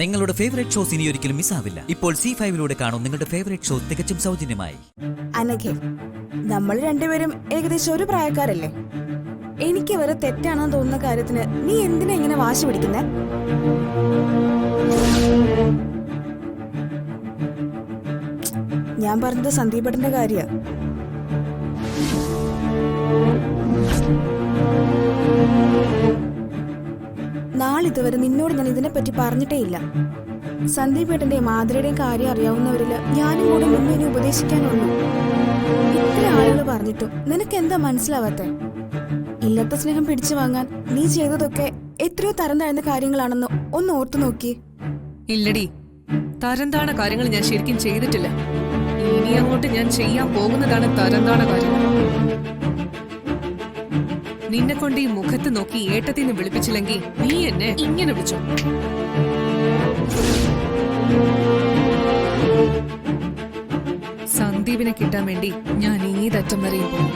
നിങ്ങളുടെ favourite shows ഇനി ഒരിക്കലും മിസ്സാവില്ല. ഇപ്പോൾ C5 കാണും നിങ്ങളുടെ ഫേവറേറ്റ് ഷോ തികച്ചും സൗജന്യമായി. അനഘേ, നമ്മൾ രണ്ടുപേരും ഏകദേശം ഒരു പ്രായക്കാരല്ലേ? എനിക്ക് വരെ തെറ്റാണെന്ന് തോന്നുന്ന കാര്യത്തിന് നീ എന്തിനാ ഇങ്ങനെ വാശി പിടിക്കുന്നേ? ഞാൻ പറഞ്ഞത് സന്ദീപേട്ടന്റെ കാര്യ. നാളിതുവരെ നിന്നോട് ഞാൻ ഇതിനെപ്പറ്റി പറഞ്ഞിട്ടേ ഇല്ല. സന്ദീപേട്ടന്റെയും മാതിരയുടെയും കാര്യം അറിയാവുന്നവരില് ഞാനും കൂടെ മുന്നേ ഉപദേശിക്കാനുള്ളൂ. ഇത്ര ആളുകൾ പറഞ്ഞിട്ടും നിനക്ക് എന്താ മനസ്സിലാവാത്തെ? ഇല്ലാത്ത സ്നേഹം പിടിച്ചു വാങ്ങാൻ നീ ചെയ്തതൊക്കെ എത്രയോ തരം താഴ്ന്ന കാര്യങ്ങളാണെന്ന് ഒന്ന് ഓർത്തു നോക്കി. ഇല്ലടി, തരം താണ കാര്യങ്ങൾ ഞാൻ ശരിക്കും ചെയ്തിട്ടില്ല. ഇനി അങ്ങോട്ട് ഞാൻ ചെയ്യാൻ പോകുന്നതാണ് തരം താണ കാര്യങ്ങൾ. നിന്നെ കൊണ്ട് ഈ മുഖത്ത് നോക്കി ഏട്ടത്തിന്ന് വിളിപ്പിച്ചില്ലെങ്കിൽ നീ എന്നെ ഇങ്ങനെ വിളിച്ചു. സന്ദീപിനെ കിട്ടാൻ വേണ്ടി ഞാൻ ഏതറ്റം വരെയും പോകും.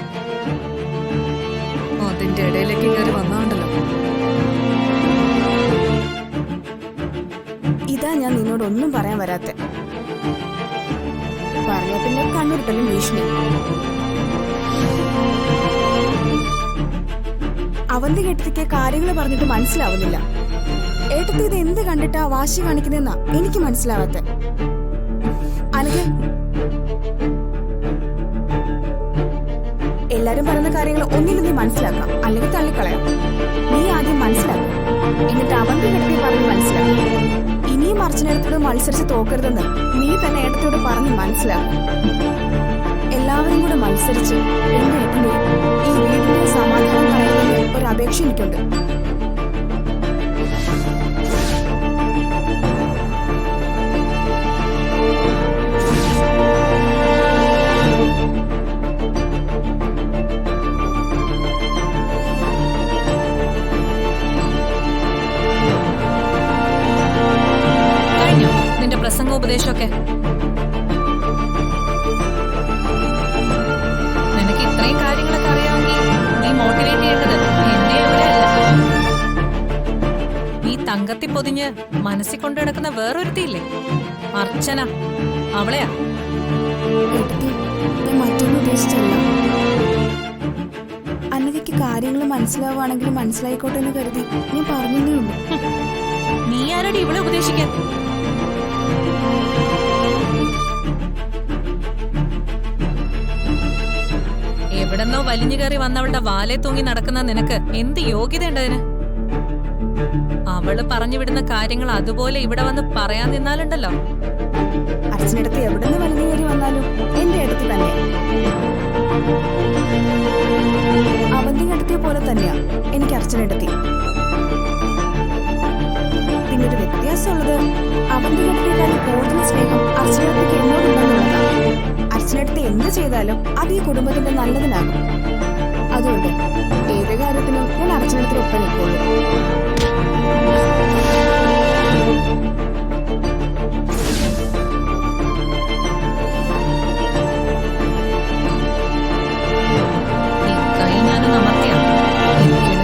അതിന്റെ ഇടയിലേക്ക് കയറി വന്നാണ്ടല്ലോ. ഇതാ ഞാൻ നിന്നോടൊന്നും പറയാൻ വരാത്തെ. പറഞ്ഞ പിന്നെ കണ്ണുരുട്ടലും ഭീഷണി. അവന്തി കേട്ടതിക്ക് കാര്യങ്ങൾ പറഞ്ഞിട്ട് മനസ്സിലാവുന്നില്ല. ഏട്ടത്തി ഇത് എന്ത് കണ്ടിട്ടാ വാശി കാണിക്കുന്നെന്നാ എനിക്ക് മനസ്സിലാവാത്തെ. അനഘ, എല്ലാരും പറയുന്ന കാര്യങ്ങൾ ഒന്നിനും നീ മനസ്സിലാക്കാം, അല്ലെങ്കിൽ തള്ളിക്കളയാം. നീ ആദ്യം മനസ്സിലാക്കാം, എന്നിട്ട് അവന്തി കേട്ടതി പറഞ്ഞ് മനസ്സിലാക്കാം. ഇനിയും അർച്ചനയോട് മത്സരിച്ച് തോക്കരുതെന്ന് നീ തന്നെ ഏട്ടത്തോട് പറഞ്ഞ് മനസ്സിലാക്കും. എല്ലാവരും കൂടെ മത്സരിച്ച് എന്റെ ഏട്ടന്റെ ഈ വീടിന്റെ സമാധാനം കളയണമെന്ന് ഒരു അപേക്ഷ എനിക്കുണ്ട്. കഴിഞ്ഞോ നിന്റെ പ്രസംഗോപദേശമൊക്കെ? നിനക്ക് ഇത്രയും കാര്യങ്ങളൊക്കെ അറിയാമെങ്കിൽ നീ മോട്ടിവേറ്റ് ചെയ്യേണ്ടത് എന്നെ എവിടെയല്ല. നീ തങ്കത്തി പൊതിഞ്ഞ് മനസ്സിൽ കൊണ്ടു നടക്കുന്ന വേറൊരുത്തിയില്ലേ, അർച്ചന, അവളെയാ. മറ്റൊന്നും ഉദ്ദേശിച്ചല്ല. അന്നയ്ക്ക് കാര്യങ്ങൾ മനസ്സിലാവുകയാണെങ്കിൽ മനസ്സിലായിക്കോട്ടെ എന്ന് കരുതി ഞാൻ പറഞ്ഞേ ഉള്ളൂ. നീ ആരോട് ഇവളെ ഉപദേശിക്കാൻ? എവിടെന്നോ വലിഞ്ഞു കയറി വന്നവളുടെ വാലെ തൂങ്ങി നടക്കുന്ന നിനക്ക് എന്ത് യോഗ്യതയുണ്ടതിന്? അവള് പറഞ്ഞു വിടുന്ന കാര്യങ്ങൾ അതുപോലെ ഇവിടെ വന്ന് പറയാൻ നിന്നാലുണ്ടല്ലോ. അച്ഛനടുത്ത് എവിടെന്ന് വലിഞ്ഞു കയറി വന്നാലും എന്റെ അടുത്ത് തന്നെ. അവന്തി അടുത്തിയ പോലെ തന്നെയാ എനിക്ക് അർച്ചനടുത്തി. പിന്നൊരു വ്യത്യാസമുള്ളത്, അവന്തി അടുത്തേക്കാളും കൂടുതൽ സ്നേഹം അർച്ചനടുത്തേക്ക് എന്നോടുണ്ടെന്നുള്ളതാണ്. അർച്ചനടുത്ത് എന്ത് ചെയ്താലും അത് ഈ കുടുംബത്തിന്റെ നല്ലതിനാകും. അതുകൊണ്ട് ഏത് കാര്യത്തിനും ഞാൻ അർച്ചനടുത്തിനൊപ്പം നിൽക്കുള്ളൂ.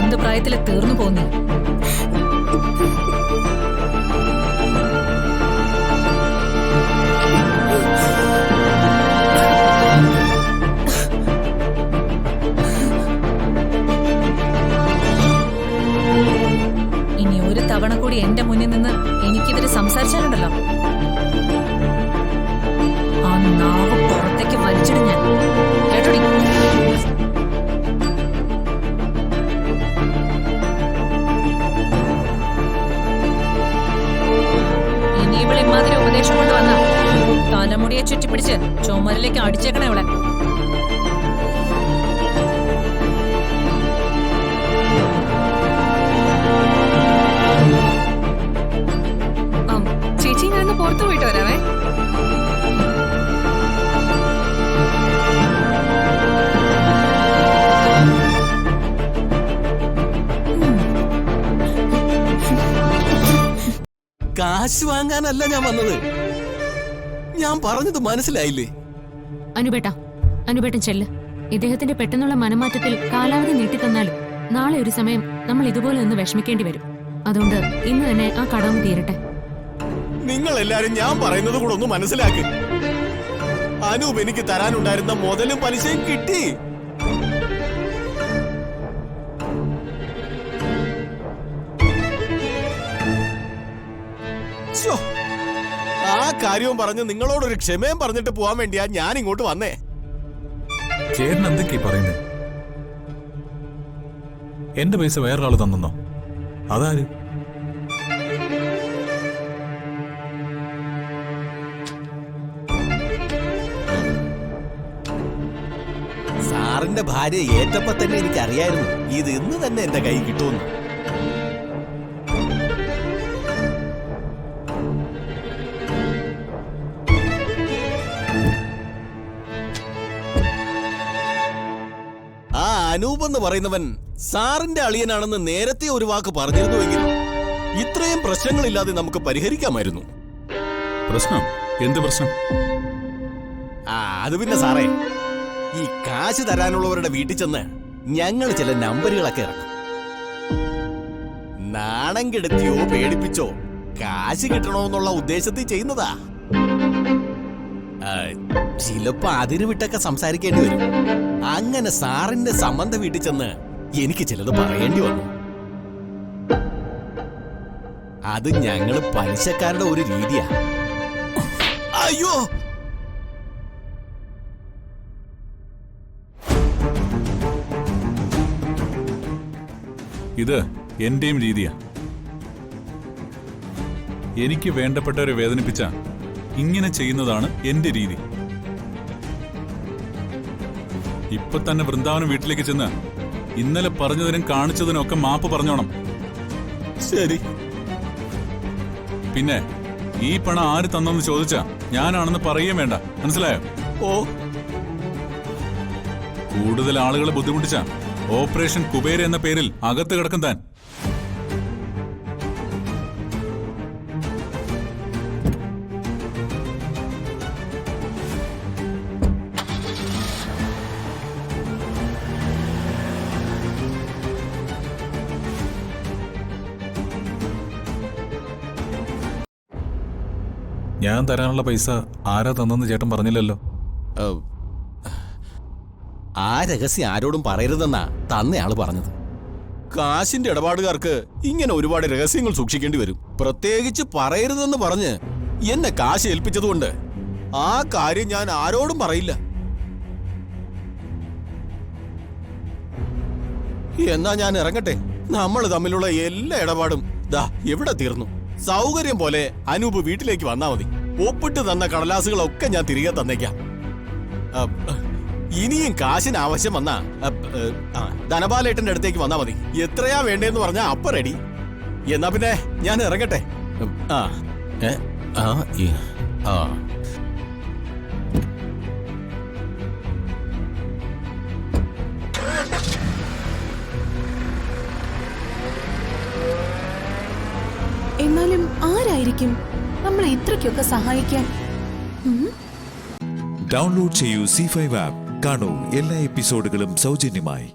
എന്ത് പ്രായത്തില് തീർന്നു പോന്നേ? ഇനി ഒരു തവണ കൂടി എന്റെ മുന്നിൽ നിന്ന് എനിക്കിതിന് സംസാരിച്ചാലുണ്ടല്ലോ, ആ നാവ് പുറത്തേക്ക് വലിച്ചിടും ഞാൻ. കേട്ടോടി? ഇനി ഇവിടെ ഇമാതിരി ഉപദേശം കൊണ്ടുവന്ന തലമുടിയെ ചുറ്റിപ്പിടിച്ച് ചുമരിലേക്ക് അടിച്ചേക്കണേ ഇവിടെ. ചേച്ചി, ഞാനൊന്ന് പുറത്തു പോയിട്ട് വരാവേ. കാശ് വാങ്ങാനല്ല ഞാൻ വന്നത്. ഞാൻ പറഞ്ഞത് മനസ്സിലായില്ലേ? അനുപേട്ടൻ ചെല്ല്. ഇദ്ദേഹത്തിന്റെ പെട്ടെന്നുള്ള മനമാറ്റത്തിൽ കാലാവധി നീട്ടിത്തന്നാലും നാളെ ഒരു സമയം നമ്മൾ ഇതുപോലെ ഒന്ന് വിഷമിക്കേണ്ടി വരും. അതുകൊണ്ട് ഇന്ന് തന്നെ ആ കടവും തീരട്ടെ. നിങ്ങൾ എല്ലാരും ഞാൻ പറയുന്നത് കൂടെ ഒന്ന് മനസ്സിലാക്ക്. അനൂപ് എനിക്ക് തരാനുണ്ടായിരുന്ന മുതലും പലിശയും കിട്ടി. ശ്ശോ, ആ കാര്യവും പറഞ്ഞ് നിങ്ങളോടൊരു ക്ഷമയും പറഞ്ഞിട്ട് പോവാൻ വേണ്ടിയാ ഞാൻ ഇങ്ങോട്ട് വന്നേ. ചേട്ടൻ എന്തൊക്കെയാ പറയുന്നത്? എന്റെ പൈസ വേറൊരാള് തന്നെന്നോ? അതാര്? സാറിന്റെ ഭാര്യ ഏറ്റപ്പോ തന്നെ എനിക്കറിയായിരുന്നു ഇത് ഇന്ന് തന്നെ എന്റെ കൈ കിട്ടുമെന്ന്. ആ അനൂപ് എന്ന് പറയുന്നവൻ സാറിന്റെ അളിയനാണെന്ന് നേരത്തെ ഒരു വാക്ക് പറഞ്ഞിരുന്നുവെങ്കിൽ ഇത്രയും പ്രശ്നങ്ങളില്ലാതെ നമുക്ക് പരിഹരിക്കാമായിരുന്നു. പ്രശ്നം? എന്ത് പ്രശ്നം? അത് പിന്നെ സാറേ, ഈ കാശ് തരാനുള്ളവരുടെ വീട്ടിൽ ചെന്ന് ഞങ്ങൾ ചില നമ്പറുകളൊക്കെ ഇറക്കും. നാണം കെടുത്തിയോ പേടിപ്പിച്ചോ കാശ് കിട്ടണോന്നുള്ള ഉദ്ദേശത്തിൽ ചെയ്യുന്നതാ. ചിലപ്പോ അതിരുവിട്ടൊക്കെ സംസാരിക്കേണ്ടി വരും. അങ്ങനെ സാറിന്റെ സംബന്ധ വീട്ടിൽ ചെന്ന് എനിക്ക് ചിലത് പറയേണ്ടി വന്നു. അത് ഞങ്ങള് പലിശക്കാരുടെ ഒരു രീതിയാ. അയ്യോ, ഇത് എന്റെയും രീതിയാ. എനിക്ക് വേണ്ടപ്പെട്ടവരെ വേദനിപ്പിച്ച ഇങ്ങനെ ചെയ്യുന്നതാണ് എന്റെ രീതി. ഇപ്പൊ തന്നെ വൃന്ദാവനം വീട്ടിലേക്ക് ചെന്ന് ഇന്നലെ പറഞ്ഞതിനും കാണിച്ചതിനും ഒക്കെ മാപ്പ് പറഞ്ഞോണം. ശരി. പിന്നെ ഈ പണം ആര് തന്നെന്ന് ചോദിച്ചാ ഞാനാണെന്ന് പറയുകയും വേണ്ട, മനസ്സിലായോ? ഓ, കൂടുതൽ ആളുകളെ ബുദ്ധിമുട്ടിച്ച ഓപ്പറേഷൻ കുബേര എന്ന പേരിൽ അകത്ത് കിടക്കും താൻ. ഞാൻ തരാനുള്ള പൈസ ആരാ തന്നെന്ന് ചേട്ടൻ പറഞ്ഞില്ലല്ലോ. ആ രഹസ്യം ആരോടും പറയരുതെന്നാ തന്നയാള് പറഞ്ഞത്. കാശിന്റെ ഇടപാടുകാർക്ക് ഇങ്ങനെ ഒരുപാട് രഹസ്യങ്ങൾ സൂക്ഷിക്കേണ്ടി വരും. പ്രത്യേകിച്ച് പറയരുതെന്ന് പറഞ്ഞ് എന്നെ കാശ് ഏൽപ്പിച്ചതുകൊണ്ട് ആ കാര്യം ഞാൻ ആരോടും പറയില്ല. എന്നാ ഞാൻ ഇറങ്ങട്ടെ. നമ്മൾ തമ്മിലുള്ള എല്ലാ ഇടപാടും ദാ എവിടെ തീർന്നു. സൗകര്യം പോലെ അനൂപ് വീട്ടിലേക്ക് വന്നാ മതി. ഒപ്പിട്ട് തന്ന കടലാസുകളൊക്കെ ഞാൻ തിരികെ തന്നേക്കാം. ഇനിയും കാശിന് ആവശ്യം വന്നാ ധനപാലേട്ടന്റെ അടുത്തേക്ക് വന്നാ മതി. എത്രയാ വേണ്ടേന്ന് പറഞ്ഞാ അപ്പ റെഡി. എന്നാ പിന്നെ ഞാൻ ഇറങ്ങട്ടെ. എന്നാലും ആരായിരിക്കും നമ്മളെ ഇത്രയ്ക്കൊക്കെ സഹായിക്കാൻ? ഡൗൺലോഡ് ചെയ്യൂ C5 ആപ്പ്. കാണൂ എല്ലാ എപ്പിസോഡുകളും സൗജന്യമായി.